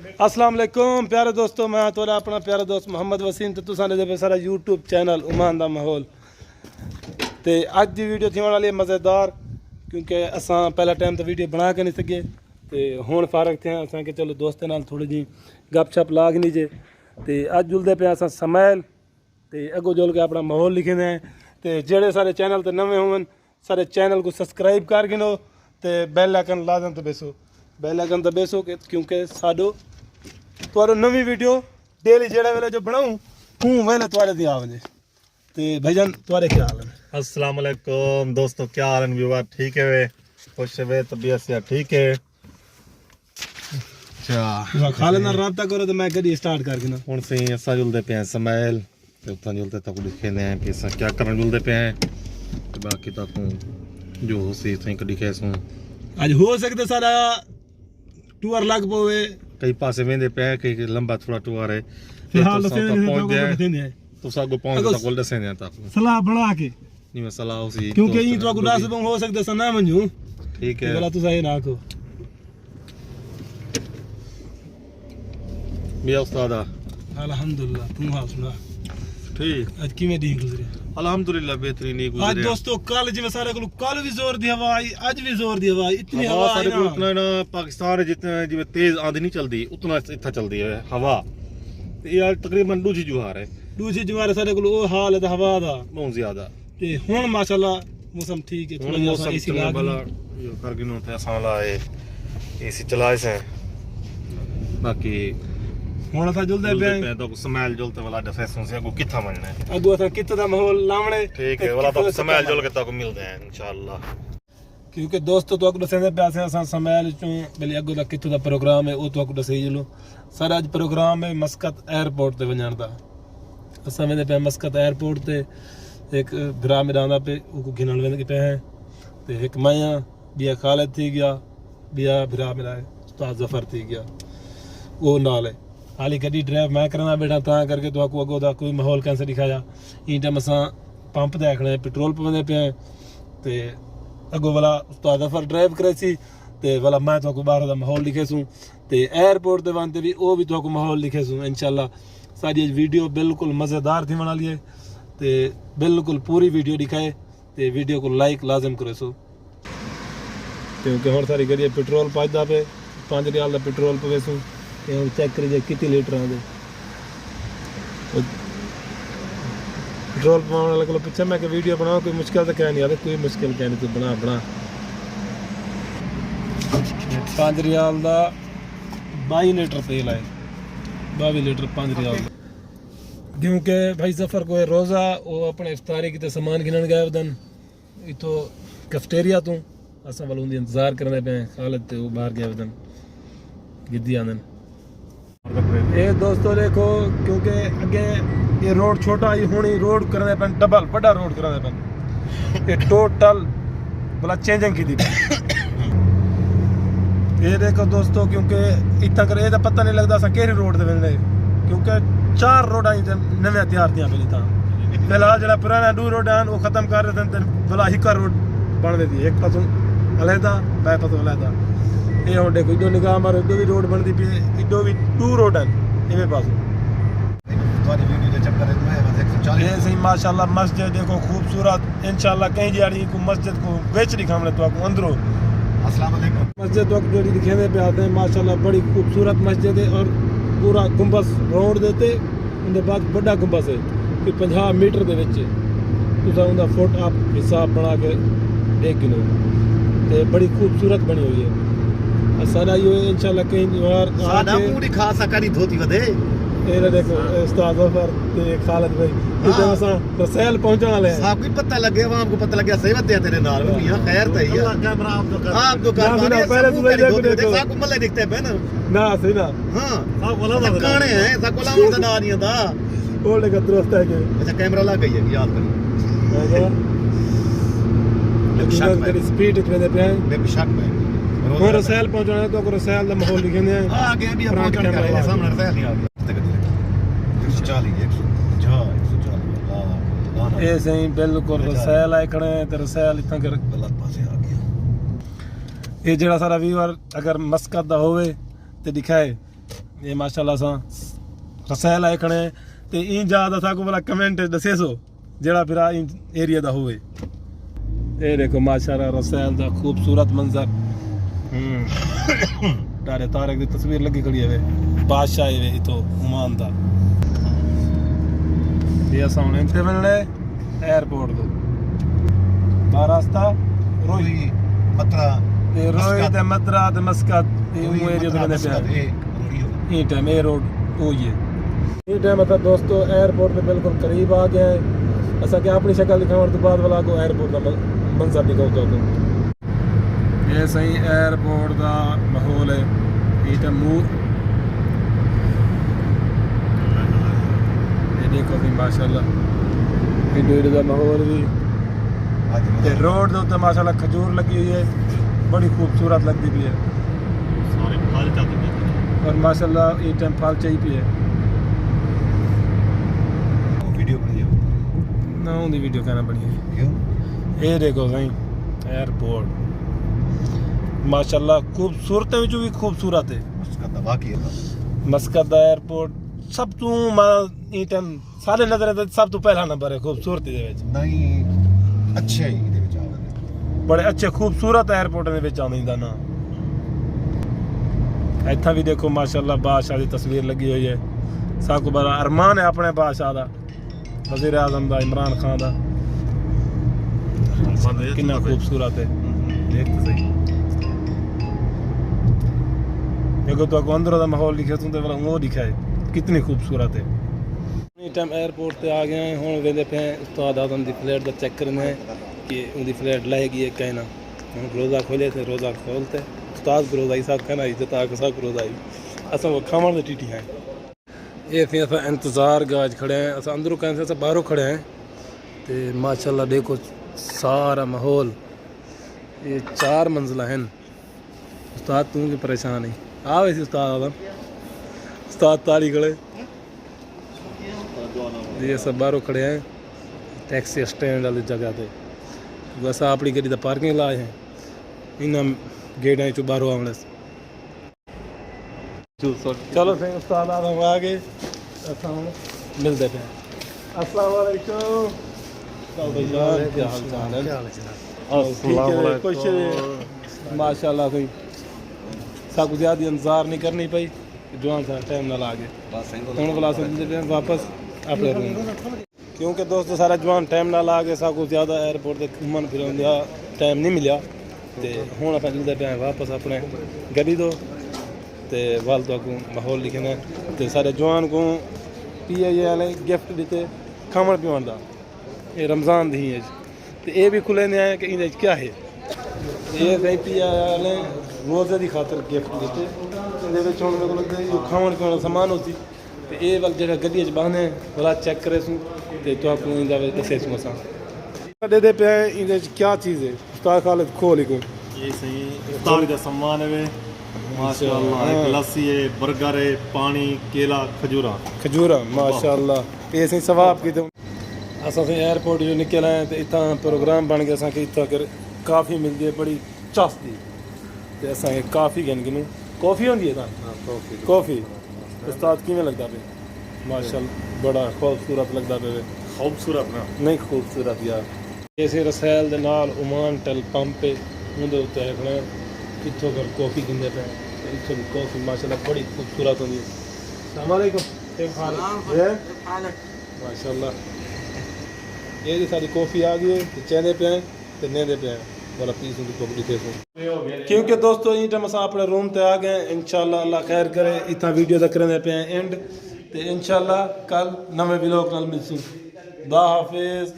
अस्सलाम वालेकुम प्यारे दोस्तों, मैं थोड़ा अपना प्यारा दोस्त मोहम्मद वसीम तो तुसां दे सारा यूट्यूब चैनल उमान दा माहौल ते अज दी वीडियो थी वाली मज़ेदार क्योंकि असां पहला टाइम तो वीडियो बना के नहीं सके ते हुण फारग थे असां के चलो दोस्तें नाल थोड़ी जी गपशप लागनी जे ते अज जुलदे पे असां समैल ते अगो जुल के अपना माहौल लिखे हैं ते जेड़े सारे चैनल ते नवे होवन सारे चैनल को सब्सक्राइब कर गिनो ते बेल आइकन लाजम तो बेसो बेल आइकन तो बेसो क्योंकि साडो तुहारो नवी वीडियो डेली जेड़ा वेले जो बनाऊं हूँ वेले तुहारे दी आ वने ते भाईजान तुहारे क्या हाल है? अस्सलाम वालेकुम दोस्तों, क्या हाल है व्यूअर? ठीक है वे? खुश है? तबीयत से ठीक है? अच्छा तुसा खाले नाल राब्ता करो तो मैं गड्डी स्टार्ट करके ना हुन से असा जुलदे पे हैं समैल ते उतना जुलदे तक लिखे हैं कि असा क्या करन जुलदे पे हैं ते बाकी तक जो हो सी सही कडी कैसू आज हो सकते सारा टूर लग पवे कई पासे वेंदे पे कई लंबा थोड़ा टूर है फिलहाल तो पहुंच गया देने तो सागो पहुंच तक बोल दसे ने तक सलाह बना के नहीं मैं सलाह उसी क्योंकि ई तो गुडास बम हो सकते सना मंजू ठीक है गला तो सही राखो मियां उस्तादा अल्हम्दुलिल्लाह तुम हाल सुना ठीक आज किवें दी गुजरे? अल्हम्दुलिल्लाह बेहतरीन ही आज गुजरे दोस्तों कल जिवें सारे को कल भी जोर दी हवा आई आज भी जोर दी हवा आई इतनी हवा आई सारे ना को उतना ना पाकिस्तान जितना जिवें तेज आंधी नहीं चलदी उतना इतना चलदी है हवा ते यार तकरीबन दूजी जुहार है दूसरी जवार सारे को ओ हाल है हवा दा बहुत ज्यादा ते हुन माशाल्लाह मौसम ठीक है थोड़ा मौसम एसी लगा भला यो करगिनो थे असां लाए एसी चलाए से बाकी हुन असा जुलदे पे पे तो समैल जुलते वाला दफेसों से को किथा मनना है अगो असा कित दा माहौल लावणे ठीक है वाला तो समैल जुल के तक मिलदे हैं इंशाअल्लाह क्योंकि दोस्तों तो अगो दसेंदे पे असा समैल चो बली अगो दा कित दा प्रोग्राम है ओ तो अगो दसे जलो सारा आज प्रोग्राम है मस्कत एयरपोर्ट ते वणन दा असा वेंदे पे मस्कत एयरपोर्ट ते एक भरा मिरांदा पे उको गिनण वेंदे पे हैं ते एक माया बिया खालिद थी गया बिया भरा मिला उस्ताद जफर थी गया वो नाल है हाली गड्डी ड्राइव मैं करना बैठा ता करके तो आपको अगो दा कोई माहौल कैसे दिखाया ई टाइम असा पंप देखने पेट्रोल पवंदे पे ते अगो वाला उस्ताद जफर ड्राइव करे सी ते वाला मैं तो बाहर दा माहौल लिखे सूं ते एयरपोर्ट दे वांते भी ओ भी तो माहौल लिखे सूं इंशाल्लाह सारी वीडियो बिल्कुल मज़ेदार थी बना लिए ते बिल्कुल पूरी वीडियो दिखाए ते वीडियो को लाइक लाजम करे सो क्योंकि हर सारी गड्डी पेट्रोल पाजदा पे 5 रियाल दा पेट्रोल पवे सो ते हम चेक करिए कितने लीटर आंदे पेट्रोल पाने वाले को पूछा मैं कि वीडियो बनाओ कोई मुश्किल तो क्या नहीं आते कोई मुश्किल क्या नहीं तू बना बना 5 रियाल दा 22 लीटर तेल आए 22 लीटर 5 रियाल क्योंकि भाई सफ़र को है रोज़ा वो अपने इफ्तारी की सामान गिनन गए वदन इतो कैफेटेरिया तो असां वाल उनकी इंतज़ार करने पे खालिद ते वो बाहर गए वदन गिद्दी आंदन ये दोस्तों देखो क्योंकि अगे ये रोड छोटा ही होनी रोड करने पे डबल बड़ा रोड करने पे ये टोटल भला चेंजिंग की थी ये देखो दोस्तों क्योंकि इतना कर ये पता नहीं लगता असा केरी रोड दे वेंदे क्योंकि 4 रोडां नवे तैयार थियां पई तां फिलहाल जरा पुराना 2 रोडां वो खत्म कर रहे थे भला हिका रोड बन दी एक पासों अलहदा बै पासों अलहदा ये हुण देखो इधो निगाह मारो इधो भी रोड बनती पई इधो भी 2 रोडां इवें पासों तुम्हारी वीडियो के चक्कर में बस 140 ये सही माशाल्लाह मस्जिद देखो खूबसूरत इंशाल्लाह कहीं जाड़ी को मस्जिद को बेच दिखावने तो आपको अंदरों अस्सलाम वालेकुम मस्जिद वक्त जो दिखाने पे आते हैं माशाल्लाह बड़ी खूबसूरत मस्जिद है और पूरा गुंबस राउंड देते उनके बाद बड़ा गुंबस है कि 50 मीटर दे विच तुसा उनका फुट आप हिसाब बना के देख गिनो ते बड़ी खूबसूरत बनी हुई है सारा यो इंशाल्लाह कहीं बार सादा पूरी खासा करी धोती वदे ये देखो उस्ताद जफर ते खालिद भाई इधर असा रसेल पहुंचने वाले हैं आपको पता लगे वहां हमको पता लग गया सही बात है तेरे नाल मियां खैर तो ही है कैमरा आप तो कर पहले तो देखो साको मल्ले दिखते हैं ना ना सही ना हां साको लावा काने हैं साको लावा तो ना नहीं था ओले का दोस्त है के अच्छा कैमरा लग गई है याद करिए लेकिन स्पीड इतने पे है मैं शक में और रसेल पहुंचना है तो रसेल दा माहौल लिखने हैं आ गया भी पहुंचने का सामने रसेल नहीं आ गया 140 140 ये सही बिल्कुल रसेल आए खड़े हैं तो रसेल इतना कर गलत पासे आ गया ये जड़ा सारा व्यूअर अगर मस्कत दा होवे ते दिखाए ये माशाल्लाह सा रसैल आए खड़े ते इन जा दा को भला कमेंट दसे सो जेड़ा फिर इन एरिया दा होवे ये देखो माशाल्लाह रसैल दा खूबसूरत मंजर तारे तारक दी तस्वीर लगी खड़ी है बादशाह है इतो ओमान दा ये सामने ते मिलने एयरपोर्ट दो बा रास्ता रोई मत्रा ते रोई ते मत्रा ते मस्कत ये एरिया दे ने पे ये टाइम ए रोड ओ ये टाइम मतलब दोस्तों एयरपोर्ट पे बिल्कुल करीब आ गए हैं असा क्या अपनी शक्ल दिखाने तो बाद वाला को एयरपोर्ट का मंजर दिखाओ तो ये सही एयरपोर्ट का माहौल है ये टाइम ये देखो भी माशाल्लाह ये डोरे का माहौल भी ते रोड दे उत्ते माशाल्लाह खजूर लगी हुई है बड़ी खूबसूरत लगती भी है सारे फल चाहते और माशाल्लाह ये टाइम फल चाहिए भी है ना उनकी वीडियो कहना बनी है क्यों ये देखो सही एयरपोर्ट माशाल्लाह खूबसूरत है जो भी खूबसूरत है मस्कत एयरपोर्ट सब तू ये टाइम सारे नजर सब तो पहला नंबर है खूबसूरती दे विच नहीं अच्छे दे विच बड़े अच्छे खूबसूरत एयरपोर्ट दे विच आंदा ना इतना भी देखो माशाल्लाह बादशाह की तस्वीर लगी हुई है सबको बड़ा अरमान है अपने बादशाह का वज़ीर आज़म का इमरान खान का कितना खूबसूरत है देख तो सही देखो तो अंदर का माहौल लिखे तो वो दिखा है कितनी खूबसूरत है इस टाइम एयरपोर्ट पे आ गए हैं हुण वेंदे पे उस्ताद आज़म की फ्लैट का चेक करना है कि उनकी फ्लैट लाएगी है कहना हम रोज़ा खोले थे रोज़ा खोलते उस्ताद को रोज़ाई साहब कहना इज्जत आके सब रोज़ाई असा वो खावन दे टीटी हैं ये फिर अस इंतज़ार गाज खड़े हैं अस अंदरों कहते हैं बाहरों खड़े हैं तो माशाल्लाह देखो सारा माहौल ये 4 मंजिला हैं उस्ताद तू की परेशान है आ वैसे उस्ताद आदम उस्ताद ताली खड़े ये सब बाहरों खड़े हैं टैक्सी स्टैंड वाली जगह पे बस अपनी गड्डी का पार्किंग लाए हैं इन्हें गेट चो बाहरों आने चलो फिर उस्ताद आदम आ गए मिलते पे अस्सलाम वालेकुम क्या हाल चाल है कुछ माशाल्लाह कोई सब ज़्यादा इंतजार नहीं करनी पई जवान सा टाइम ना लागे हूँ बुला सकते वापस अपने रूम क्योंकि दोस्तों सारा जवान टाइम ना लागे सब ज़्यादा एयरपोर्ट से घूमन फिरन का टाइम नहीं मिला तो हूँ आप चलते पे वापस अपने गड्डी दो तो वाल तो माहौल लिखना तो सारे जवान को PIA वाले गिफ्ट दिते खावन पीवन का ये रमज़ान दी है तो ये भी खुले ने आए कि इन क्या है ये सही PIA वाले रोज़े की खातर गिफ्ट दिते ये खावन पीवन का समान होती तो ये वाल जो गड्डी बहने वाला चेक करे सूँ तो दसे सूँ असा दे दे पे इन क्या चीज़ है उस्ताद खालिद खोल को ये सही इफ्तार का सामान है माशाल्लाह लस्सी है बर्गर है पानी केला खजूरा माशाल्लाह ये सही सवाब की तो असा एयरपोर्ट जो निकल आए तो इतना प्रोग्राम बन गया असा इतना कर काफ़ी मिलती है बड़ी चस्ती तो असा काफ़ी गिनू कॉफ़ी होती है कॉफ़ी उस्ताद किमें लगता पे माशाल्लाह बड़ा खूबसूरत लगता पे खूबसूरत ना नहीं खूबसूरत यार ऐसे रसैल दे नाल ओमान टेल पंप पे उनके उत्ते रखना कितों कर कॉफ़ी गिनते पे इतों की कॉफ़ी माशाल्लाह बड़ी खूबसूरत होती है अस्सलाम वालेकुम माशाल्लाह ये सारी कॉफ़ी आ गई है चेहरे पे हैं तो नेदे पे हैं वाला पीस उनकी कॉफ़ी थे क्योंकि दोस्तों ये टाइम असां अपने रूम ते आ गए इंशाल्लाह अल्लाह खैर करे इतना वीडियो तक करने पे एंड तो इंशाल्लाह कल नवे व्लॉग नाल मिलसूं खुदा हाफिज़।